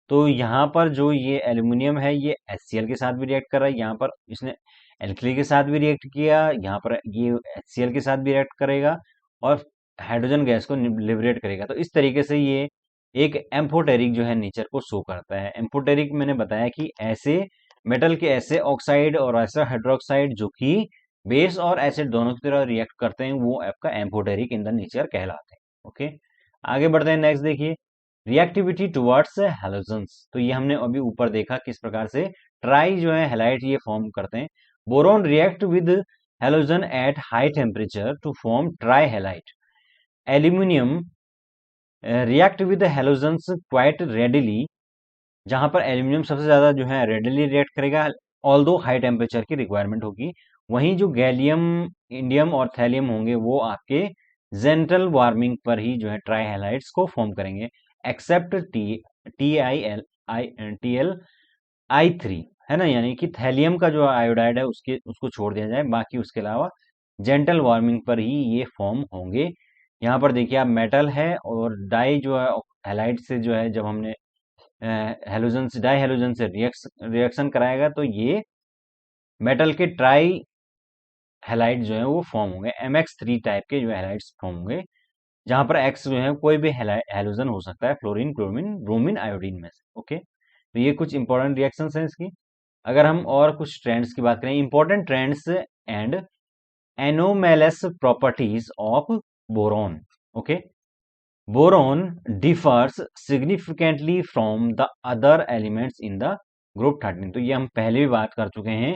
तो यहाँ पर जो ये एल्यूमिनियम है ये HCl के साथ भी रिएक्ट कर रहा है, यहाँ पर इसने एल्कली के साथ भी रिएक्ट किया, यहाँ पर ये HCl के साथ भी रिएक्ट करेगा और हाइड्रोजन गैस को लिबरेट करेगा। तो इस तरीके से ये एक एम्फोटेरिक जो है नेचर को शो करता है। एम्फोटेरिक मैंने बताया कि ऐसे मेटल के ऐसे ऑक्साइड और ऐसा हाइड्रोक्साइड जो कि बेस और एसिड दोनों की तरह रिएक्ट करते हैं वो आपका एम्फोटेरिक इन द नेचर कहलाते हैं। ओके, आगे बढ़ते हैं। नेक्स्ट देखिए, रिएक्टिविटी टुवर्ड्स हैलोजेंस। तो ये हमने अभी ऊपर देखा किस प्रकार से ट्राई जो है हैलाइड ये फॉर्म करते हैं। Boron react with halogen at high temperature to form trihalide. Aluminium react with halogens quite readily, जहां पर एल्यूमिनियम सबसे ज्यादा जो है रेडिली रिएक्ट करेगा, ऑल्दो हाई टेम्परेचर की रिक्वायरमेंट होगी। वहीं जो गैलियम इंडियम और थैलियम होंगे वो आपके जेंटल वार्मिंग पर ही जो है ट्राई हैलाइड्स को फॉर्म करेंगे, एक्सेप्ट टी एल आई 3, है ना, यानी कि थैलियम का जो आयोडाइड है उसके उसको छोड़ दिया जाए, बाकी उसके अलावा जेंटल वार्मिंग पर ही ये फॉर्म होंगे। यहाँ पर देखिए आप, मेटल है और डाई जो है हैलाइड से जो है, जब हमने हेलोजन से डाई हेलोजन से रिएक्शन कराएगा तो ये मेटल के ट्राई हैलाइड जो है वो फॉर्म होंगे, MX3 टाइप के जो हैलाइड्स फॉर्म होंगे, जहां पर एक्स जो है कोई भी हेलोजन हो सकता है, फ्लोरीन, क्लोरीन, ब्रोमीन, आयोडीन में से। ओके, तो ये कुछ इंपॉर्टेंट रिएक्शंस हैं इसकी। अगर हम और कुछ ट्रेंड्स की बात करें, important trends and anomalous properties of boron. Okay, boron differs significantly from the other elements in the group 13। तो ये हम पहले भी बात कर चुके हैं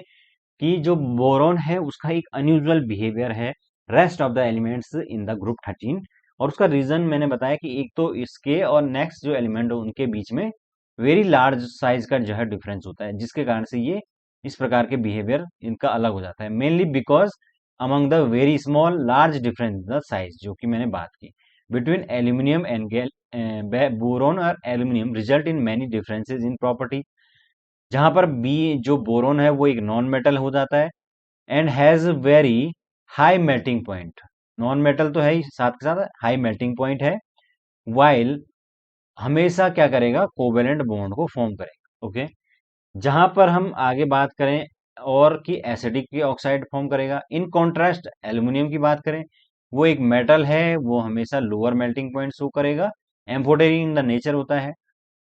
कि जो बोरॉन है उसका एक अनयूजुअल बिहेवियर है rest of the elements in the group 13। और उसका रीजन मैंने बताया कि एक तो इसके और नेक्स्ट जो एलिमेंट है उनके बीच में वेरी लार्ज साइज का जो है डिफरेंस होता है, जिसके कारण से ये इस प्रकार के बिहेवियर इनका अलग हो जाता है, mainly because among the very small large difference the size, जो कि मैंने बात की बिटवीन एल्यूमिनियम एंड बोरोन और aluminium result in many differences in property. जहां पर बी जो बोरोन है वो एक नॉन मेटल हो जाता है and has very high melting point. Non metal तो है ही, साथ के साथ हाई मेल्टिंग पॉइंट है, वाइल हमेशा क्या करेगा, कोवेलेंट बॉन्ड को फॉर्म करेगा। ओके, जहां पर हम आगे बात करें और कि एसिडिक की ऑक्साइड फॉर्म करेगा। इन कॉन्ट्रास्ट एल्यूमिनियम की बात करें, वो एक मेटल है, वो हमेशा लोअर मेल्टिंग पॉइंट शो करेगा, एम्फोटेरिक इन द नेचर होता है।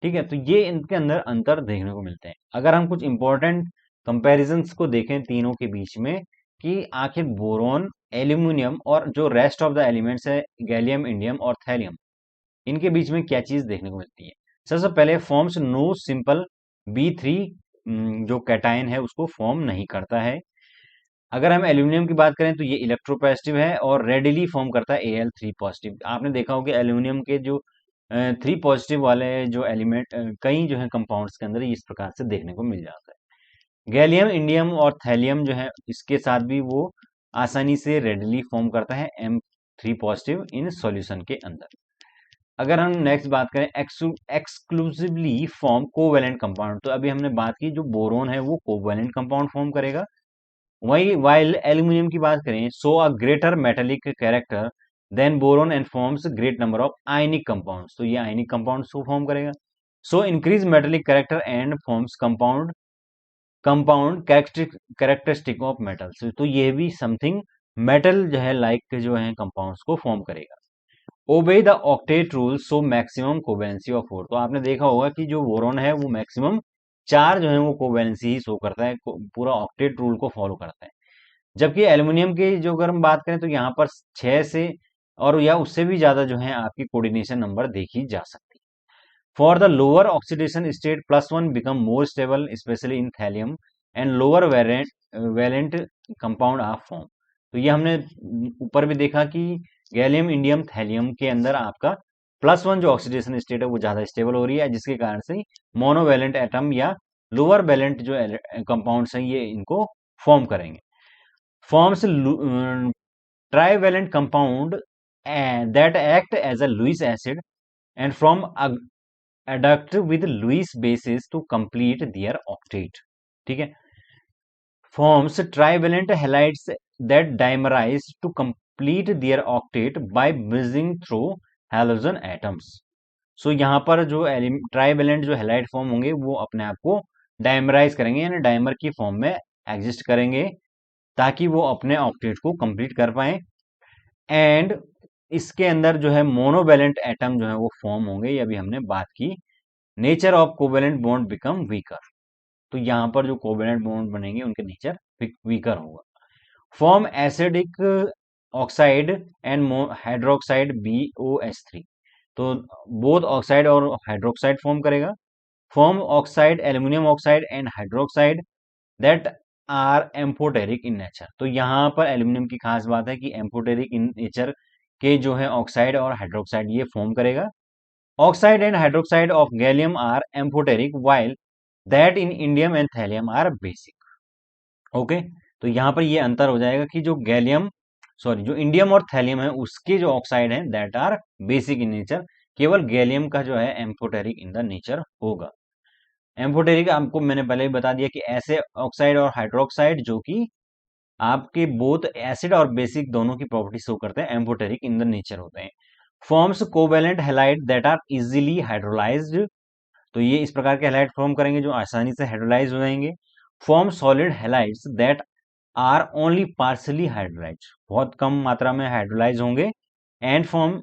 ठीक है, तो ये इनके अंदर अंतर देखने को मिलते हैं। अगर हम कुछ इंपॉर्टेंट कंपैरिजंस को देखें तीनों के बीच में, कि आखिर बोरोन, एल्यूमिनियम और जो रेस्ट ऑफ द एलिमेंट्स है गैलियम, इंडियम और थैलियम, इनके बीच में क्या चीज देखने को मिलती है। सबसे पहले फॉर्म्स नो सिंपल B3, जो कैटायन है उसको फॉर्म नहीं करता है। अगर हम एल्यूमिनियम की बात करें तो ये इलेक्ट्रोपॉजिटिव है और रेडिली फॉर्म करता है Al3 पॉजिटिव। आपने देखा होगा एल्यूमिनियम के जो 3 पॉजिटिव वाले जो एलिमेंट कई जो है कंपाउंड्स के अंदर इस प्रकार से देखने को मिल जाता है। गैलियम, इंडियम और थैलियम जो है इसके साथ भी वो आसानी से रेडिली फॉर्म करता है M3 पॉजिटिव इन सॉल्यूशन के अंदर। अगर हम नेक्स्ट बात करें एक्सक्लूसिवली फॉर्म कोवेलेंट कंपाउंड, तो अभी हमने बात की जो बोरोन है वो कोवेलेंट कंपाउंड फॉर्म करेगा। वही वाइल एल्यूमिनियम की बात करें, so a greater metallic character than boron and forms great number of ionic compounds, तो ये आयनिक कंपाउंड्स को फॉर्म करेगा। So increase metallic character and forms compound characteristic of metals, तो ये भी समथिंग मेटल जो है लाइक जो है कंपाउंड्स को फॉर्म करेगा। Obey the octet rule, so maximum covalency of 4। तो आपने देखा होगा कि जो बोरोन है वो मैक्सिमम 4 जो है वो कोवेलेंसी ही शो करता है, पूरा ऑक्टेट रूल को फॉलो करता है। जबकि एल्यूमिनियम की जो अगर हम बात करें तो यहाँ पर 6 से और या उससे भी ज्यादा जो है आपकी कोऑर्डिनेशन नंबर देखी जा सकती है। For the lower oxidation state +1 become more stable specially in thallium and lower valent compound are form. तो ये हमने ऊपर भी देखा कि गैलियम, इंडियम, थैलियम के अंदर आपका +1 जो ऑक्सीडेशन स्टेट है वो ज्यादा स्टेबल हो रही है, जिसके कारण से मोनोवैलेंट एटम या लोअर वैलेंट जो कंपाउंड्स हैं ये इनको फॉर्म करेंगे। Forms trivalent compound that act as a Lewis acid and from adduct with Lewis bases to complete their octet। ठीक है, forms trivalent halides that dimerize to complete their octet by buzzing through halogen atoms। सो यहाँ पर जो trivalent जो halide form होंगे वो अपने आप को डायमराइज करेंगे, यानी डायमर की फॉर्म में एग्जिस्ट करेंगे ताकि वो अपने ऑक्टेट को कंप्लीट कर पाए। एंड इसके अंदर जो है मोनोवेलेंट एटम जो है वो फॉर्म होंगे, ये अभी हमने बात की। Nature of covalent bond become weaker, तो यहां पर जो कोवेलेंट बॉन्ड बनेंगे उनके नेचर वीकर होगा। Form acidic oxide and hydroxide BOH3। तो बोथ ऑक्साइड और हाइड्रोक्साइड फॉर्म करेगा। Form oxide aluminium oxide and hydroxide that are amphoteric in nature. तो यहाँ पर एल्यूमिनियम की खास बात है कि एम्फोटेरिक इन नेचर के जो है ऑक्साइड और हाइड्रोक्साइड ये फॉर्म करेगा। Oxide and hydroxide of gallium are amphoteric while that in indium and thallium are basic. Okay, तो यहाँ पर ये अंतर हो जाएगा कि जो गैलियम सॉरी जो इंडियम और थैलियम है उसके जो ऑक्साइड हैं that are basic in nature, केवल गैलियम का जो है एम्फोटेरिक इन द नेचर होगा। एम्फोटेरिक आपको मैंने पहले ही बता दिया कि ऐसे ऑक्साइड और हाइड्रोक्साइड जो कि आपके बोथ एसिड और बेसिक दोनों की प्रॉपर्टी शो करते हैं, एम्फोटेरिक इन द नेचर होते हैं। Forms covalent halide that are easily hydrolysed. तो ये इस प्रकार के हैलाइड फॉर्म करेंगे जो आसानी से हाइड्रोलाइज हो जाएंगे। Form solid halides that are only partially hydrolyse, बहुत कम मात्रा में हाइड्रोलाइज होंगे। And form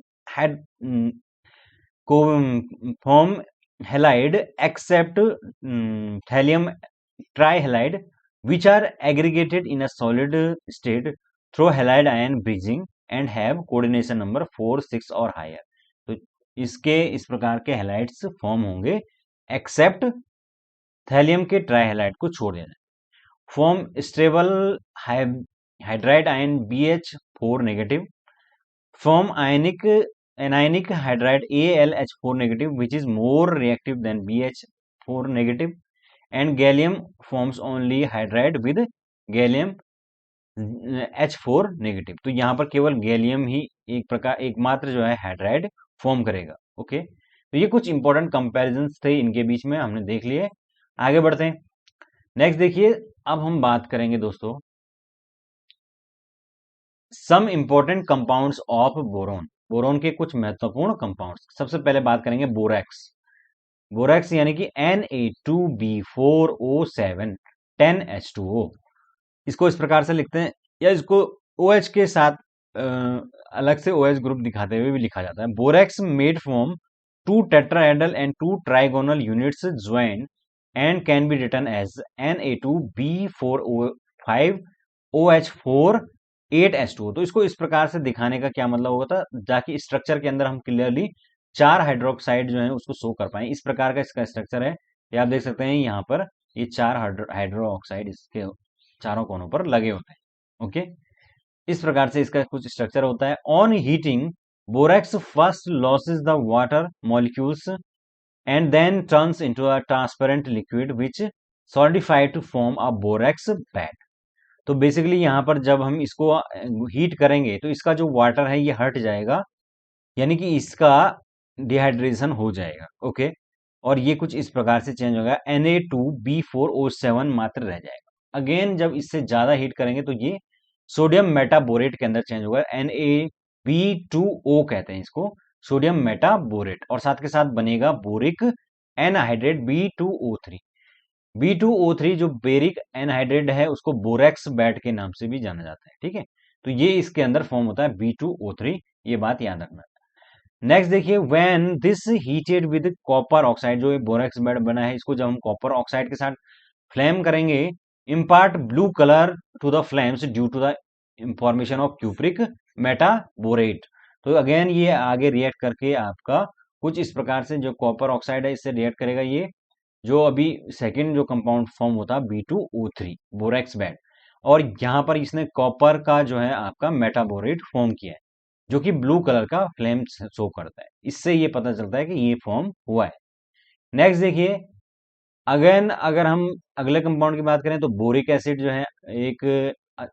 form halide except thallium trihalide which are aggregated in a solid state through halide ion bridging and have coordination number 4, 6 और higher। तो इसके इस प्रकार के हैलाइड्स फॉर्म होंगे एक्सेप्ट थैलियम के ट्राइहैलाइड को छोड़ देना। Form stable hydride ion BH4 negative. Form ionic anionic hydride AlH4 negative which is more reactive than BH4 negative। And gallium forms only hydride with gallium H4 negative. तो यहाँ पर केवल gallium ही एकमात्र जो है हाइड्राइड फॉर्म करेगा। Okay, तो ये कुछ इंपॉर्टेंट कंपैरिजंस थे इनके बीच में, हमने देख लिए। आगे बढ़ते हैं। नेक्स्ट देखिए, अब हम बात करेंगे दोस्तों some important compounds of boron. Boron के कुछ महत्वपूर्ण कंपाउंड्स। सबसे पहले बात करेंगे बोरैक्स। बोरैक्स यानी कि Na2B4O7 10H2O। इसको इस प्रकार से लिखते हैं या इसको OH के साथ अलग से OH ग्रुप दिखाते हुए भी लिखा जाता है। Borax made from 2 tetrahedral and 2 trigonal units join and can be written as Na2B4O5OH4 8H2O। तो इसको इस प्रकार से दिखाने का क्या मतलब होगा था, ताकि स्ट्रक्चर के अंदर हम क्लियरली 4 हाइड्रोक्साइड जो है उसको शो कर पाए। इस प्रकार का इसका स्ट्रक्चर है, ये आप देख सकते हैं यहाँ पर ये 4 हाइड्रो ऑक्साइड इसके चारों कोनों पर लगे होते हैं। ओके, इस प्रकार से इसका कुछ स्ट्रक्चर होता है। On heating borax first loses the water molecules and then turns into a transparent liquid which solidified to form a borax bead. तो बेसिकली यहाँ पर जब हम इसको हीट करेंगे तो इसका जो वाटर है ये हट जाएगा, यानी कि इसका डिहाइड्रेशन हो जाएगा। ओके, और ये कुछ इस प्रकार से चेंज होगा, Na2B4O7 मात्र रह जाएगा। अगेन जब इससे ज्यादा हीट करेंगे तो ये सोडियम मेटाबोरेट के अंदर चेंज होगा, Na2B2O कहते हैं इसको, सोडियम मेटाबोरेट, और साथ के साथ बनेगा बोरिक एनहाइड्रेट B2O3। B2O3 जो बेरिक एनहाइड्रेट है उसको बोरैक्स बैट के नाम से भी जाना जाता है। ठीक है, तो ये इसके अंदर फॉर्म होता है B2O3, ये बात याद रखना। नेक्स्ट देखिए, when this heated with copper oxide, जो बोरैक्स बेड बना है इसको जब हम कॉपर ऑक्साइड के साथ फ्लेम करेंगे, impart blue colour to the flames due to the information of cupric metaborate. तो अगेन ये आगे रिएक्ट करके आपका कुछ इस प्रकार से जो कॉपर ऑक्साइड है इससे रिएक्ट करेगा, ये जो अभी सेकेंड जो कंपाउंड फॉर्म होता है B2O3 बोरैक्स बेड, और यहाँ पर इसने कॉपर का जो है आपका मेटाबोरेट फॉर्म किया है जो कि ब्लू कलर का फ्लेम शो करता है। इससे ये पता चलता है कि ये फॉर्म हुआ है। नेक्स्ट देखिए, अगेन अगर हम अगले कंपाउंड की बात करें तो बोरिक एसिड जो है एक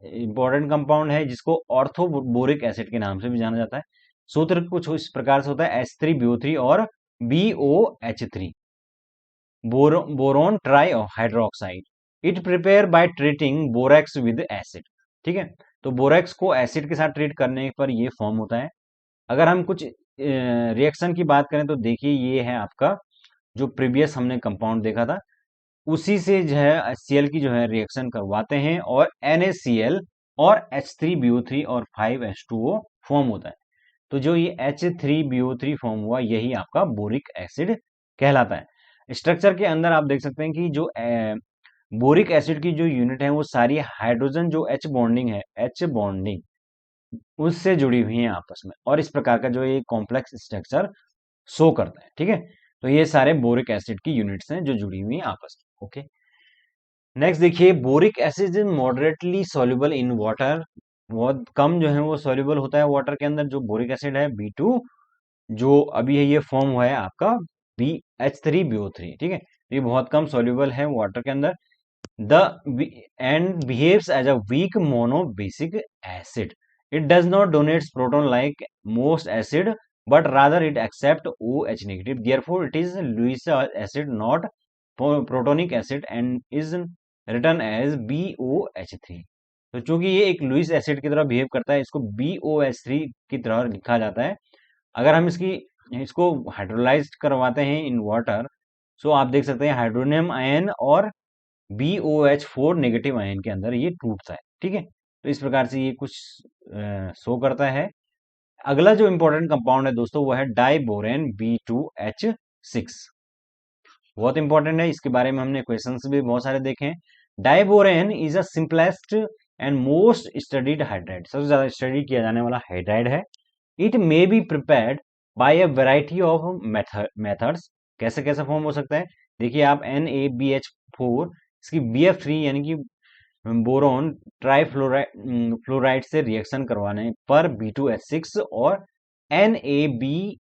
इंपॉर्टेंट कंपाउंड है जिसको ऑर्थो बोरिक एसिड के नाम से भी जाना जाता है। सूत्र कुछ इस प्रकार से होता है H3BO3 और BOH3, boron try hydroxide. It prepare by treating borax with acid. ठीक है, तो बोरैक्स को एसिड के साथ ट्रीट करने पर ये फॉर्म होता है। अगर हम कुछ रिएक्शन की बात करें तो देखिए ये है आपका जो प्रीवियस हमने कंपाउंड देखा था, उसी से जो है HCl की जो है रिएक्शन करवाते हैं और NaCl और H3BO3 और 5H2O फॉर्म होता है। तो जो ये H3BO3 फॉर्म हुआ यही आपका बोरिक एसिड कहलाता है। स्ट्रक्चर के अंदर आप देख सकते हैं कि जो बोरिक एसिड की जो यूनिट है वो सारी हाइड्रोजन जो H बॉन्डिंग है, H बॉन्डिंग उससे जुड़ी हुई हैं आपस में, और इस प्रकार का जो ये कॉम्प्लेक्स स्ट्रक्चर शो करता है। ठीक है, तो ये सारे बोरिक एसिड की यूनिट्स हैं जो जुड़ी हुई हैं आपस में। ओके, नेक्स्ट देखिए, boric acid is moderately soluble in water. बहुत कम जो है वो सॉल्युबल होता है वाटर के अंदर, जो बोरिक एसिड है B2, जो अभी है ये फॉर्म हुआ है आपका BH3BO3। ठीक है, ये बहुत कम सॉल्युबल है वाटर के अंदर। The and behaves as a weak monobasic acid. It does not donate proton like most acid, but rather it accepts OH negative. Therefore, it is Lewis acid, not protonic acid, and is written as BOH3. तो चूंकि ये एक Lewis acid की तरह behave करता है, इसको BOH3 की तरह लिखा जाता है। अगर हम इसको हाइड्रोलाइज करवाते हैं इन वाटर, सो आप देख सकते हैं हाइड्रोनियम आयन और BOH4 नेगेटिव आयन के अंदर ये टूटता है। ठीक है, तो इस प्रकार से ये कुछ शो करता है। अगला जो इंपॉर्टेंट कंपाउंड है दोस्तों वो है डाइबोरेन B2H6। बहुत इंपॉर्टेंट है, इसके बारे में हमने क्वेश्चंस भी बहुत सारे देखे हैं। Diborane is a simplest and most studied hydride, सबसे ज्यादा स्टडी किया जाने वाला हाइड्राइड है। It may be prepared by a variety of methods. कैसे कैसे फॉर्म हो सकता है, देखिए आप NaBH4, इसकी BF3 यानी कि बोरोन ट्राइफ्लोराइड फ्लोराइड से रिएक्शन करवाने पर B2H6 और NaBF4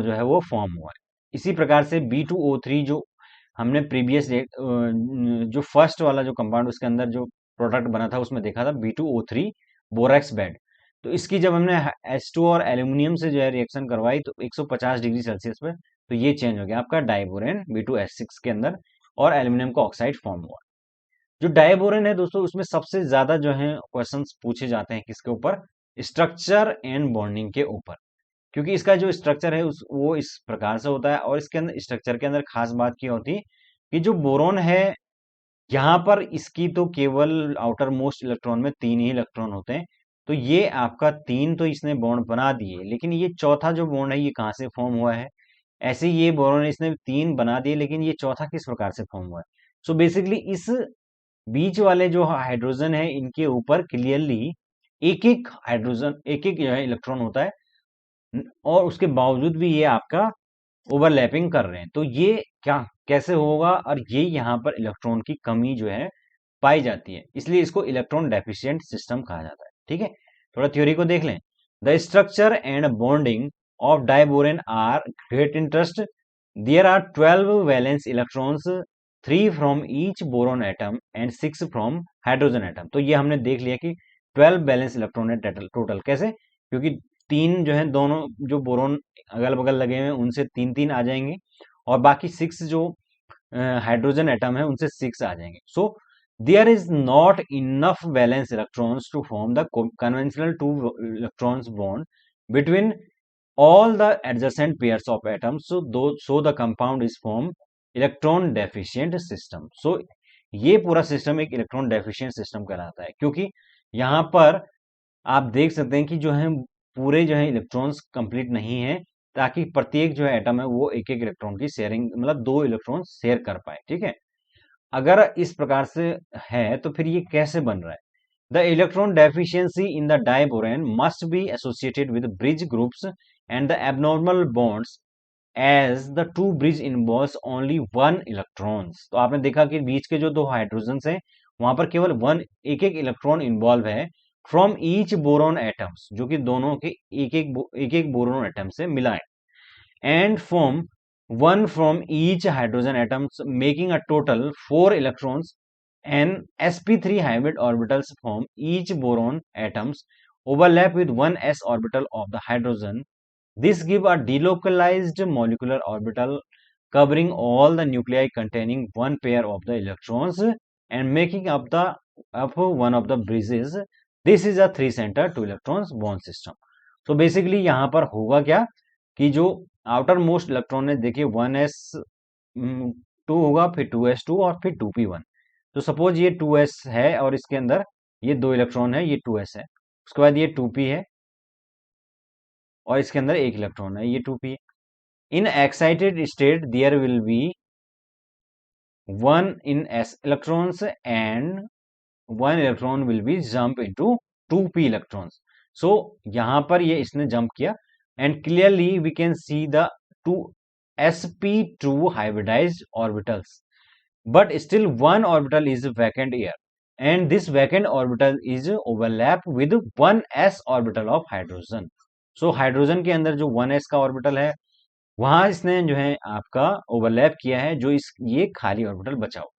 जो है वो फॉर्म हुआ है। इसी प्रकार से B2O3 जो हमने प्रीवियस जो फर्स्ट वाला जो कंपाउंड उसके अंदर जो प्रोडक्ट बना था उसमें देखा था B2O3 बोरेक्स बेड। तो इसकी जब हमने H2 और एल्यूमिनियम से जो है रिएक्शन करवाई तो 150 डिग्री सेल्सियस पे, तो ये चेंज हो गया आपका डाइबोरेन B2H6 के अंदर, और एल्यूमिनियम का ऑक्साइड फॉर्म हुआ। जो डाइबोरेन है दोस्तों, उसमें सबसे ज्यादा जो है क्वेश्चंस पूछे जाते हैं किसके ऊपर, स्ट्रक्चर एंड बॉन्डिंग के ऊपर। क्योंकि इसका जो स्ट्रक्चर है वो इस प्रकार से होता है, और इसके अंदर स्ट्रक्चर के अंदर खास बात क्या होती है कि जो बोरोन है यहाँ पर इसकी तो केवल आउटर मोस्ट इलेक्ट्रॉन में 3 ही इलेक्ट्रॉन होते हैं। तो ये आपका 3 तो इसने बॉन्ड बना दिए, लेकिन ये चौथा जो बॉन्ड है ये कहाँ से फॉर्म हुआ है। ऐसे ही ये बोरोन इसने 3 बना दिए, लेकिन ये चौथा किस प्रकार से फॉर्म हुआ है। सो बेसिकली इस बीच वाले जो हाइड्रोजन है इनके ऊपर क्लियरली एक एक हाइड्रोजन एक एक जो है इलेक्ट्रॉन होता है, और उसके बावजूद भी ये आपका ओवरलैपिंग कर रहे हैं। तो ये क्या कैसे होगा, और ये यहाँ पर इलेक्ट्रॉन की कमी जो है पाई जाती है, इसलिए इसको इलेक्ट्रॉन डेफिशिएंट सिस्टम कहा जाता है। ठीक है, थोड़ा थ्योरी को देख लें। The structure and bonding of diborane are great interest. There are 12 valence electrons, 3 from each boron atom and 6 from hydrogen atom. तो ये हमने देख लिया कि 12 बैलेंस इलेक्ट्रॉन है टोटल। कैसे, क्योंकि 3 जो है दोनों जो बोरोन अगल बगल लगे हुए हैं उनसे 3 3 आ जाएंगे, और बाकी 6 जो हाइड्रोजन एटम है उनसे 6 आ जाएंगे। So there is not enough valence electrons to form the conventional 2 electrons bond between all the adjacent pairs of atoms, so the compound is formed electron deficient system. So ये पूरा system एक electron deficient system कहलाता है, क्योंकि यहाँ पर आप देख सकते हैं कि जो है पूरे जो है इलेक्ट्रॉन्स कंप्लीट नहीं है, ताकि प्रत्येक जो है एटम है वो एक एक इलेक्ट्रॉन की शेयरिंग, मतलब 2 इलेक्ट्रॉन शेयर कर पाए। ठीक है, अगर इस प्रकार से है तो फिर ये कैसे बन रहा है। The electron deficiency in the diboron must be associated with bridge groups and the abnormal bonds, as the two bridge involves only one electrons. तो आपने देखा कि बीच के जो 2 हाइड्रोजन्स हैं वहां पर केवल एक एक इलेक्ट्रॉन इन्वॉल्व है फ्रॉम ईच बोरोन एटम्स, जो कि दोनों के एक एक बोरोन एटम से मिला है, and form one from each hydrogen atoms, making a total 4 electrons, and sp3 hybrid orbitals from each boron atoms overlap with one s orbital of the hydrogen. This give a delocalized molecular orbital covering all the nuclei containing one pair of the electrons and making up one of the bridges. This is a 3 center 2 electrons bond system. So basically यहाँ पर होगा क्या कि जो outer most electron है, देखिए 1s2 होगा, फिर 2s2 और फिर 2p1। तो सपोज ये 2s है और इसके अंदर ये 2 इलेक्ट्रॉन है, ये 2s है, उसके बाद ये 2p है और इसके अंदर 1 इलेक्ट्रॉन है, ये 2p है। In excited state there will be 1 in s electrons and 1 electron will be jump into 2p electrons. So यहां पर ये इसने जंप किया and clearly we can see the two sp2 hybridized orbitals, but still one orbital is vacant here, and this vacant orbital is overlap with 1s orbital of hydrogen. So hydrogen के अंदर जो 1s का orbital है वहां इसने जो है आपका ओवरलैप किया है, जो इस ये खाली ऑर्बिटल बचा हो।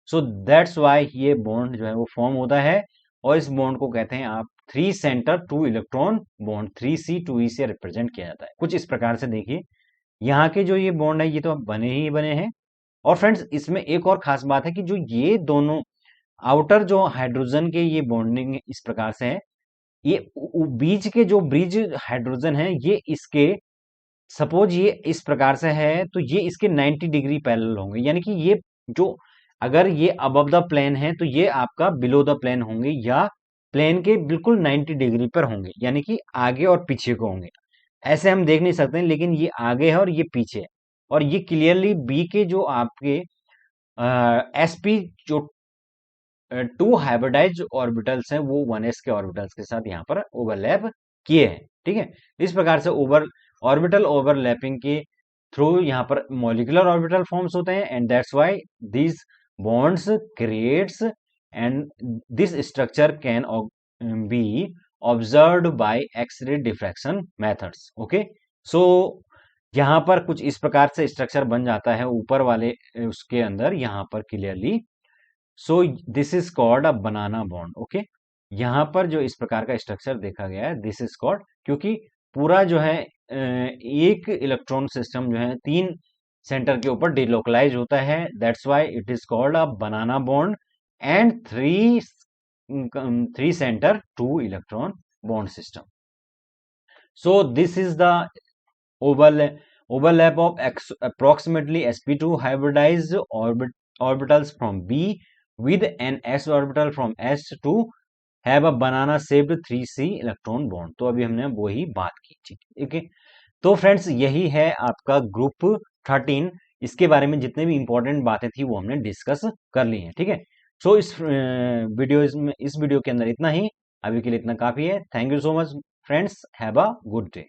सो दैट्स वाई ये बॉन्ड जो है वो फॉर्म होता है, और इस बॉन्ड को कहते हैं आप 3 सेंटर 2 इलेक्ट्रॉन बॉन्ड, 3c2e से रिप्रेजेंट किया जाता है। कुछ इस प्रकार से देखिए, यहाँ के जो ये बॉन्ड है ये तो बने ही बने हैं। और फ्रेंड्स इसमें एक और खास बात है कि जो ये दोनों आउटर जो हाइड्रोजन के ये बॉन्डिंग इस प्रकार से है, ये बीच के जो ब्रिज हाइड्रोजन है ये इसके, सपोज ये इस प्रकार से है तो ये इसके 90 डिग्री पैरेलल होंगे, यानी कि ये जो अगर ये अबव द प्लेन है तो ये आपका बिलो द प्लेन होंगे, या प्लेन के बिल्कुल 90 डिग्री पर होंगे, यानी कि आगे और पीछे को होंगे। ऐसे हम देख नहीं सकते हैं, लेकिन ये आगे है और ये पीछे है। और ये क्लियरली बी के जो आपके एसपी जो 2 हाइब्रिडाइज ऑर्बिटल्स हैं वो 1s के ऑर्बिटल्स के साथ यहाँ पर ओवरलैप किए हैं। ठीक है, इस प्रकार से ऑर्बिटल ओवरलैपिंग के थ्रू यहाँ पर मॉलिक्यूलर ऑर्बिटल फॉर्म्स होते हैं, and that's why this bonds creates and this structure can be observed by X ray diffraction methods. Okay, so यहाँ पर कुछ इस प्रकार से स्ट्रक्चर बन जाता है ऊपर वाले उसके अंदर यहाँ पर clearly. So this is called a banana bond. Okay, यहाँ पर जो इस प्रकार का स्ट्रक्चर देखा गया है दिस इज कॉल्ड, क्योंकि पूरा जो है एक इलेक्ट्रॉन सिस्टम जो है 3 सेंटर के ऊपर डिलोकलाइज होता है, that's why it is called a banana bond, and 3 centre 2 electron bond system. So this is the overlap of approximately sp2 hybridized orbitals from B with an s orbital from S to have a banana shaped 3c electron bond. तो अभी हमने वही बात की थी। ठीक है, तो फ्रेंड्स यही है आपका ग्रुप 13। इसके बारे में जितने भी इंपॉर्टेंट बातें थी वो हमने डिस्कस कर ली हैं। ठीक है, सो इस वीडियो के अंदर इतना ही, अभी के लिए इतना काफी है। Thank you so much friends, have a good day.